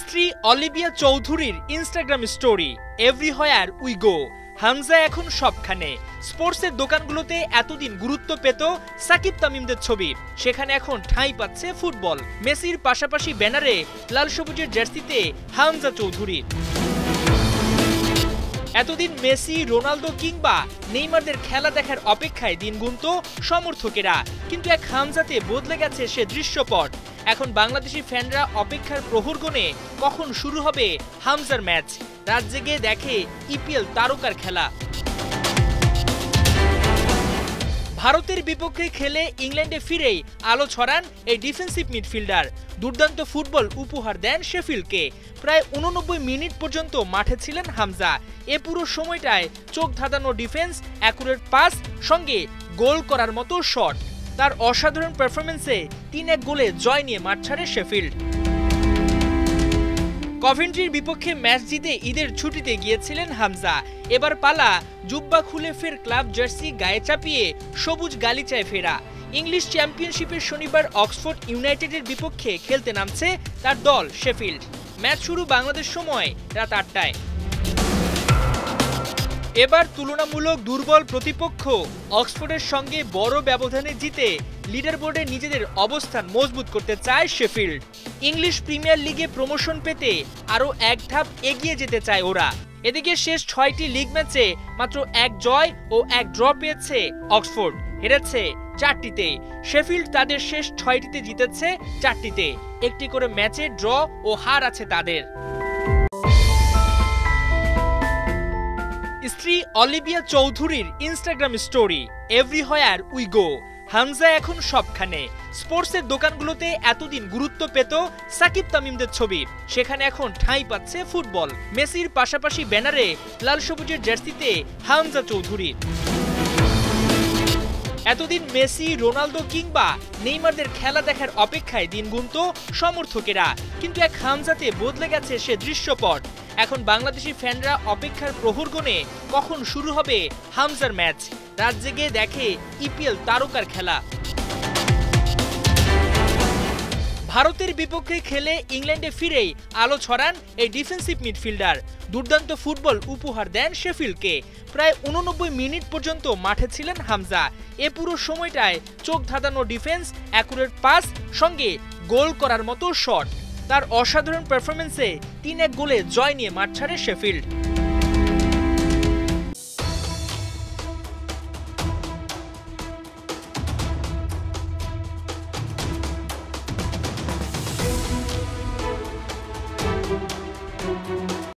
স্ত্রী অলিভিয়া চৌধুরীর Instagram story everywhere we go. Hamza এখন সবখানে। স্পোর্টসের দোকানগুলোতে এতদিন গুরুত্ব পেত সাকিব তামিমদের ছবি, সেখানে এখন ঠাঁই পাচ্ছে ফুটবল। মেসির পাশাপাশি ব্যানারে লাল সবুজের জার্সিতে হামজা চৌধুরী। এতদিন মেসি, রোনালদো কিংবা নেইমারদের খেলা দেখার অপেক্ষায় দিন গুনত সমর্থকেরা, কিন্তু এক হামজাতে বদলে গেছে সে দৃশ্যপট। এখন বাংলাদেশি ফ্যানরা অপেক্ষার প্রহর গুনে কখন শুরু হবে হামজার ম্যাচ। রাত জেগে দেখে ইপিএল তারকার খেলা। ভারতের বিপক্ষে খেলে ইংল্যান্ডে ফিরেই আলো ছড়ান এই ডিফেন্সিভ মিডফিল্ডার। দুর্দান্ত ফুটবল উপহার দেন শেফিল্ডকে। প্রায় 89 মিনিট পর্যন্ত মাঠে ছিলেন হামজা। এ পুরো সময়টায় চোখ ধাঁধানো ডিফেন্স, অ্যাকুরেট পাস, সঙ্গে গোল করার মতো শট। তার অসাধারণ পারফরমেন্সে 3-1 গোলে জয় নিয়ে মাঠ ছাড়ে শেফিল্ড। কভেন্ট্রির বিপক্ষে ম্যাচ জিতে ঈদের ছুটিতে গিয়েছিলেন হামজা। এবার পালা জুব্বা খুলে ফের ক্লাব জার্সি গায়ে চাপিয়ে সবুজ গালিচায় ফেরা। ইংলিশ চ্যাম্পিয়নশিপের শনিবার অক্সফোর্ড ইউনাইটেডের বিপক্ষে খেলতে নামছে তার দল শেফিল্ড। ম্যাচ শুরু বাংলাদেশ সময় রাত 8টায়। এবার তুলনামূলক দুর্বল প্রতিপক্ষ অক্সফোর্ডের সঙ্গে বড় ব্যবধানে জিতে লিডার বোর্ডে নিজেদের অবস্থান মজবুত করতে চায় শেফিল্ড। ইংলিশ প্রিমিয়ার লিগে প্রমোশন পেতে আরও এক ধাপ এগিয়ে যেতে চায় ওরা। এদিকে শেষ 6টি লিগ ম্যাচে মাত্র 1 জয় ও 1 ড্র পেয়েছে অক্সফোর্ড, হেরেছে 4টিতে। শেফিল্ড তাদের শেষ 6টিতে জিতেছে 4টিতে। একটি করে ম্যাচে ড্র ও হার আছে তাদের। স্ত্রী অলিভিয়া চৌধুরীর Instagram story everywhere we go. Hamza এখন সবখানে। স্পোর্টসের দোকানগুলোতে এতদিন গুরুত্ব পেত সাকিব তামিমদের ছবি, সেখানে এখন ঠাঁই পাচ্ছে ফুটবল। মেসির পাশাপাশি ব্যানারে লাল সবুজের জার্সিতে হামজা চৌধুরী। এতদিন মেসি, রোনালদো কিংবা নেইমারদের খেলা দেখার অপেক্ষায় দিন গুনত সমর্থকেরা, কিন্তু এক হামজাতে বদলে গেছে সে দৃশ্যপট। এখন বাংলাদেশি ফ্যানরা অপেক্ষার প্রহর গুনে কখন শুরু হবে হামজার ম্যাচ। রাত জেগে দেখে ইপিএল তারকার খেলা। ভারতের বিপক্ষে খেলে ইংল্যান্ডে ফিরেই আলো ছড়ান এই ডিফেন্সিভ মিডফিল্ডার। দুর্দান্ত ফুটবল উপহার দেন শেফিল্ডকে। প্রায় 89 মিনিট পর্যন্ত মাঠে ছিলেন হামজা। এ পুরো সময়টায় চোখ ধাঁধানো ডিফেন্স, অ্যাকুরেট পাস, সঙ্গে গোল করার মতো শট। তার অসাধারণ পারফরমেন্সে 3-1 গোলে জয় নিয়ে মাঠ ছাড়ে শেফিল্ড।